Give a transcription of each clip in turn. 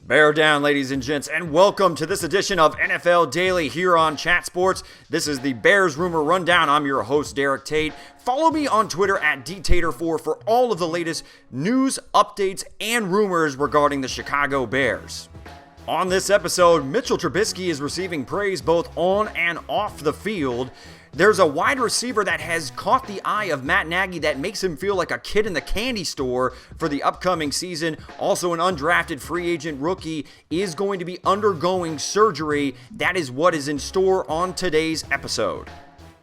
Bear down, ladies and gents, and welcome to this edition of NFL Daily here on Chat Sports. This is the Bears Rumor Rundown. I'm your host, Derek Tate. Follow me on Twitter at DTater4 for all of the latest news, updates, and rumors regarding the Chicago Bears. On this episode, Mitchell Trubisky is receiving praise both on and off the field. There's a wide receiver that has caught the eye of Matt Nagy that makes him feel like a kid in the candy store for the upcoming season. Also, an undrafted free agent rookie is going to be undergoing surgery. That is what is in store on today's episode.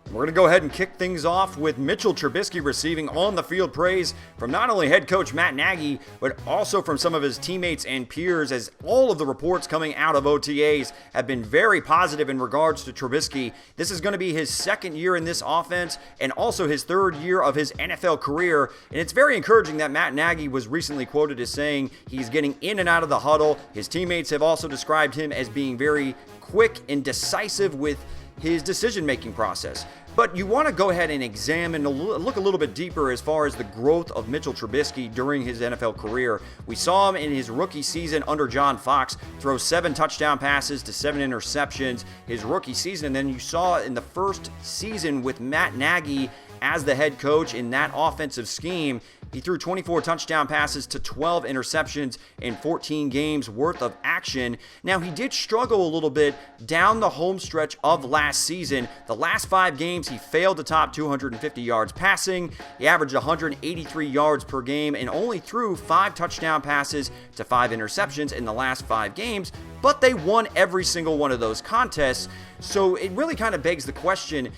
We're going to go ahead and kick things off with Mitchell Trubisky receiving on-the-field praise from not only head coach Matt Nagy, but also from some of his teammates and peers, as all of the reports coming out of OTAs have been very positive in regards to Trubisky. This is going to be his second year in this offense and also his third year of his NFL career, and it's very encouraging that Matt Nagy was recently quoted as saying he's getting in and out of the huddle. His teammates have also described him as being very quick and decisive with his decision-making process. But you want to go ahead and examine, look a little bit deeper as far as the growth of Mitchell Trubisky during his NFL career. We saw him in his rookie season under John Fox throw 7 touchdown passes to 7 interceptions his rookie season. And then you saw in the first season with Matt Nagy as the head coach in that offensive scheme, he threw 24 touchdown passes to 12 interceptions in 14 games worth of action. Now, he did struggle a little bit down the home stretch of last season. The last 5 games, he failed to top 250 yards passing. He averaged 183 yards per game and only threw 5 touchdown passes to 5 interceptions in the last 5 games, but they won every single one of those contests. So it really kind of begs the question,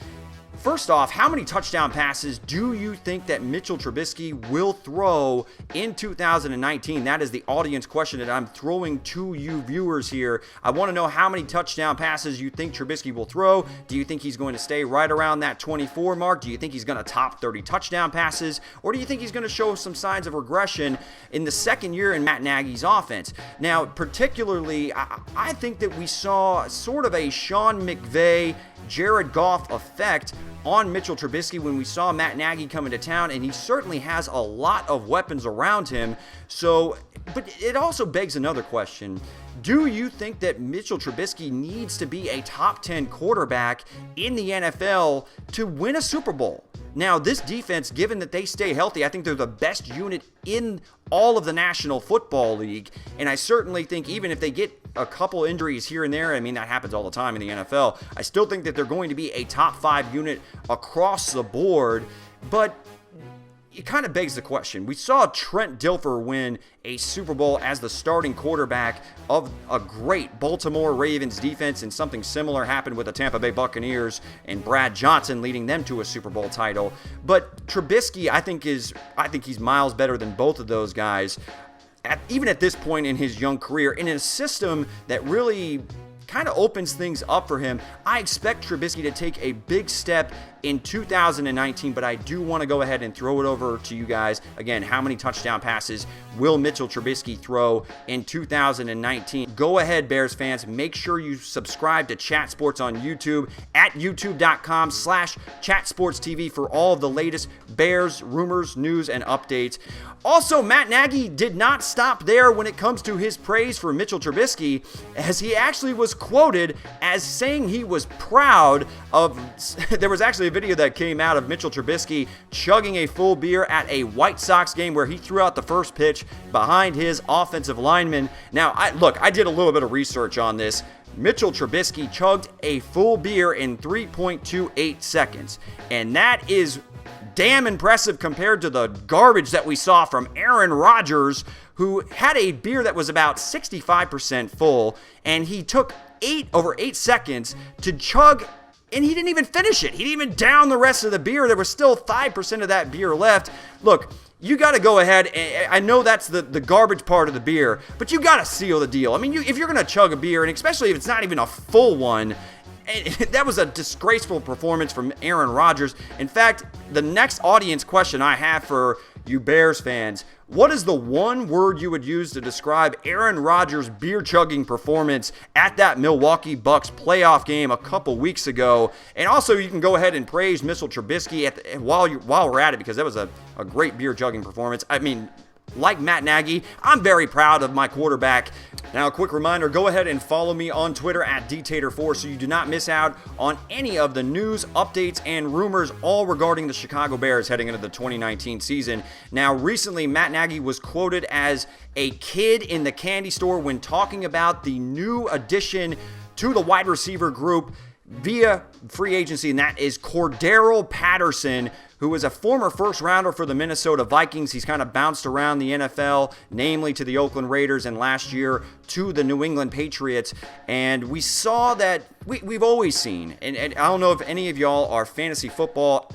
first off, how many touchdown passes do you think that Mitchell Trubisky will throw in 2019? That is the audience question that I'm throwing to you viewers here. I want to know how many touchdown passes you think Trubisky will throw. Do you think he's going to stay right around that 24 mark? Do you think he's going to top 30 touchdown passes? Or do you think he's going to show some signs of regression in the second year in Matt Nagy's offense? Now, particularly, I think that we saw sort of a Sean McVay, Jared Goff effect on Mitchell Trubisky when we saw Matt Nagy come into town, and he certainly has a lot of weapons around him. So, but it also begs another question. Do you think that Mitchell Trubisky needs to be a top 10 quarterback in the NFL to win a Super Bowl? Now, this defense, given that they stay healthy, I think they're the best unit in all of the National Football League. And I certainly think even if they get a couple injuries here and there, I mean, that happens all the time in the NFL, I still think that they're going to be a top 5 unit across the board. But it kind of begs the question. We saw Trent Dilfer win a Super Bowl as the starting quarterback of a great Baltimore Ravens defense, and something similar happened with the Tampa Bay Buccaneers and Brad Johnson leading them to a Super Bowl title. But Trubisky, I think he's miles better than both of those guys, even at this point in his young career, in a system that really kind of opens things up for him. I expect Trubisky to take a big step in 2019, but I do want to go ahead and throw it over to you guys. Again, how many touchdown passes will Mitchell Trubisky throw in 2019? Go ahead, Bears fans. Make sure you subscribe to Chat Sports on YouTube at youtube.com/chatsportstv for all of the latest Bears rumors, news, and updates. Also, Matt Nagy did not stop there when it comes to his praise for Mitchell Trubisky, as he actually was quoted as saying he was proud of, there was actually a video that came out of Mitchell Trubisky chugging a full beer at a White Sox game where he threw out the first pitch behind his offensive lineman. Now, I did a little bit of research on this. Mitchell Trubisky chugged a full beer in 3.28 seconds, and that is damn impressive compared to the garbage that we saw from Aaron Rodgers, who had a beer that was about 65% full, and he took over 8 seconds to chug, and he didn't even finish it. He didn't even down the rest of the beer. There was still 5% of that beer left. Look, you got to go ahead. I know that's the garbage part of the beer, but you got to seal the deal. I mean, if you're going to chug a beer, and especially if it's not even a full one, that was a disgraceful performance from Aaron Rodgers. In fact, the next audience question I have for you Bears fans, what is the one word you would use to describe Aaron Rodgers' beer-chugging performance at that Milwaukee Bucks playoff game a couple weeks ago? And also, you can go ahead and praise Mitchell Trubisky while we're at it, because that was a great beer-chugging performance. I mean, like Matt Nagy, I'm very proud of my quarterback. Now, a quick reminder, go ahead and follow me on Twitter at Dtater4 so you do not miss out on any of the news, updates, and rumors all regarding the Chicago Bears heading into the 2019 season. Now, recently, Matt Nagy was quoted as a kid in the candy store when talking about the new addition to the wide receiver group via free agency, and that is Cordarrelle Patterson, who is a former first-rounder for the Minnesota Vikings. He's kind of bounced around the NFL, namely to the Oakland Raiders and last year to the New England Patriots. And we saw that we've always seen, and I don't know if any of y'all are fantasy football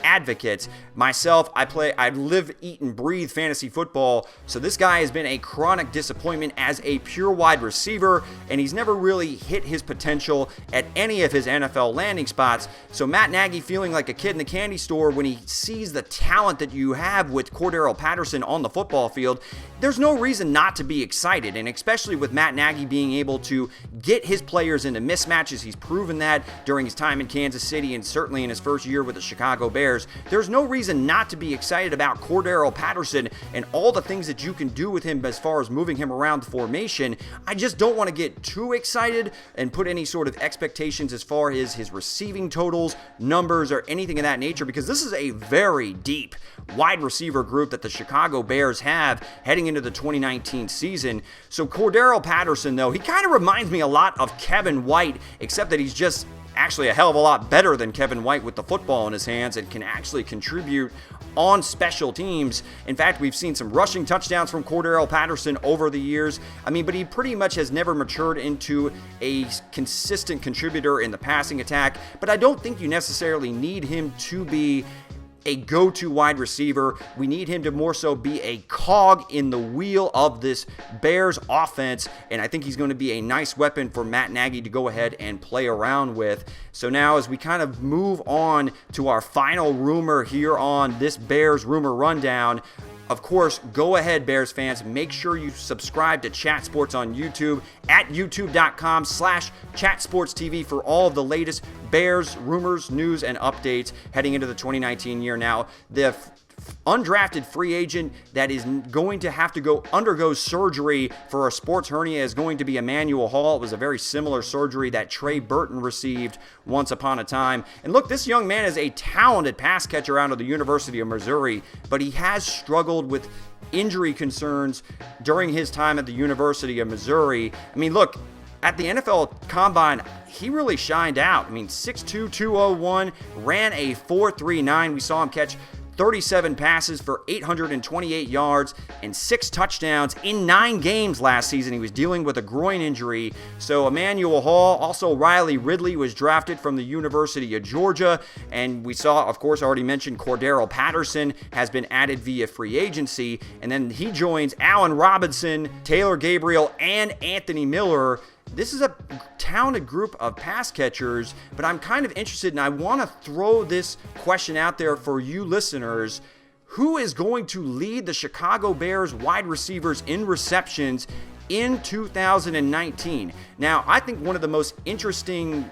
advocates. Myself, I live, eat, and breathe fantasy football, so this guy has been a chronic disappointment as a pure wide receiver, and he's never really hit his potential at any of his NFL landing spots. So Matt Nagy feeling like a kid in the candy store when he sees the talent that you have with Cordarrelle Patterson on the football field, there's no reason not to be excited, and especially with Matt Nagy being able to get his players into mismatches. He's proven that during his time in Kansas City and certainly in his first year with the Chicago Bears. There's no reason not to be excited about Cordarrelle Patterson and all the things that you can do with him as far as moving him around the formation. I just don't want to get too excited and put any sort of expectations as far as his receiving totals, numbers, or anything of that nature, because this is a very deep wide receiver group that the Chicago Bears have heading into the 2019 season. So Cordarrelle Patterson, though, he kind of reminds me a lot of Kevin White, except that he's just actually a hell of a lot better than Kevin White with the football in his hands and can actually contribute on special teams. In fact, we've seen some rushing touchdowns from Cordarrelle Patterson over the years. But he pretty much has never matured into a consistent contributor in the passing attack. But I don't think you necessarily need him to be a go-to wide receiver. We need him to more so be a cog in the wheel of this Bears offense, and I think he's going to be a nice weapon for Matt Nagy to go ahead and play around with. So now as we kind of move on to our final rumor here on this Bears rumor rundown, of course, go ahead, Bears fans. Make sure you subscribe to Chat Sports on YouTube at youtube.com/ChatSportsTV for all of the latest Bears rumors, news, and updates heading into the 2019 year. Now, the undrafted free agent that is going to have to undergo surgery for a sports hernia is going to be Emanuel Hall. It was a very similar surgery that Trey Burton received once upon a time. And look, this young man is a talented pass catcher out of the University of Missouri, but he has struggled with injury concerns during his time at the University of Missouri. Look, at the NFL Combine, he really shined out. 6'2", 201, ran a 4.39. We saw him catch 37 passes for 828 yards and 6 touchdowns in 9 games last season. He was dealing with a groin injury. So Emanuel Hall, also Riley Ridley was drafted from the University of Georgia. And we saw, of course, I already mentioned Cordarrelle Patterson has been added via free agency. And then he joins Allen Robinson, Taylor Gabriel, and Anthony Miller. This is a talented group of pass catchers, but I'm kind of interested, and I want to throw this question out there for you listeners. Who is going to lead the Chicago Bears wide receivers in receptions in 2019? Now, I think one of the most interesting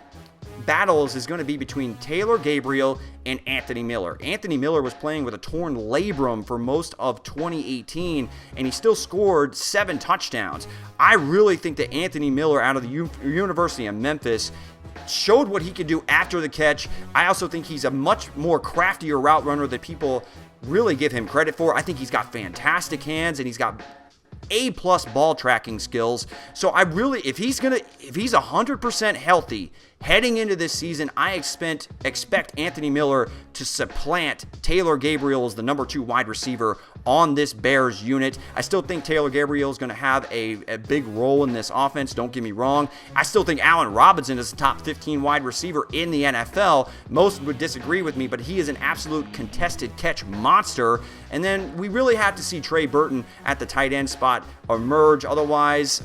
battles is going to be between Taylor Gabriel and Anthony Miller. Anthony Miller was playing with a torn labrum for most of 2018, and he still scored 7 touchdowns. I really think that Anthony Miller out of the University of Memphis showed what he could do after the catch. I also think he's a much more craftier route runner than people really give him credit for. I think he's got fantastic hands, and he's got A-plus ball tracking skills. So I really, if he's 100% healthy heading into this season, I expect Anthony Miller to supplant Taylor Gabriel as the number 2 wide receiver on this Bears unit. I still think Taylor Gabriel is going to have a big role in this offense. Don't get me wrong. I still think Allen Robinson is a top 15 wide receiver in the NFL. Most would disagree with me, but he is an absolute contested catch monster. And then we really have to see Trey Burton at the tight end spot emerge. Otherwise,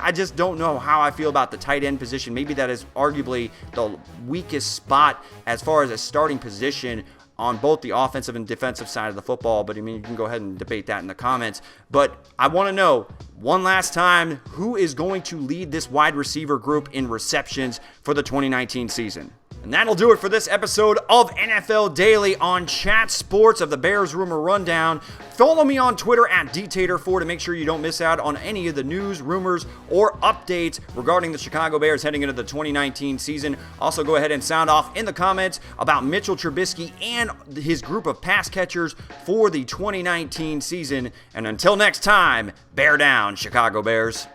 I just don't know how I feel about the tight end position. Maybe that is arguably the weakest spot as far as a starting position on both the offensive and defensive side of the football. But you can go ahead and debate that in the comments. But I want to know one last time, who is going to lead this wide receiver group in receptions for the 2019 season? And And that'll do it for this episode of NFL Daily on Chat Sports of the Bears Rumor Rundown. Follow me on Twitter at Dtator4 to make sure you don't miss out on any of the news, rumors, or updates regarding the Chicago Bears heading into the 2019 season. Also, go ahead and sound off in the comments about Mitchell Trubisky and his group of pass catchers for the 2019 season. And until next time, bear down, Chicago Bears.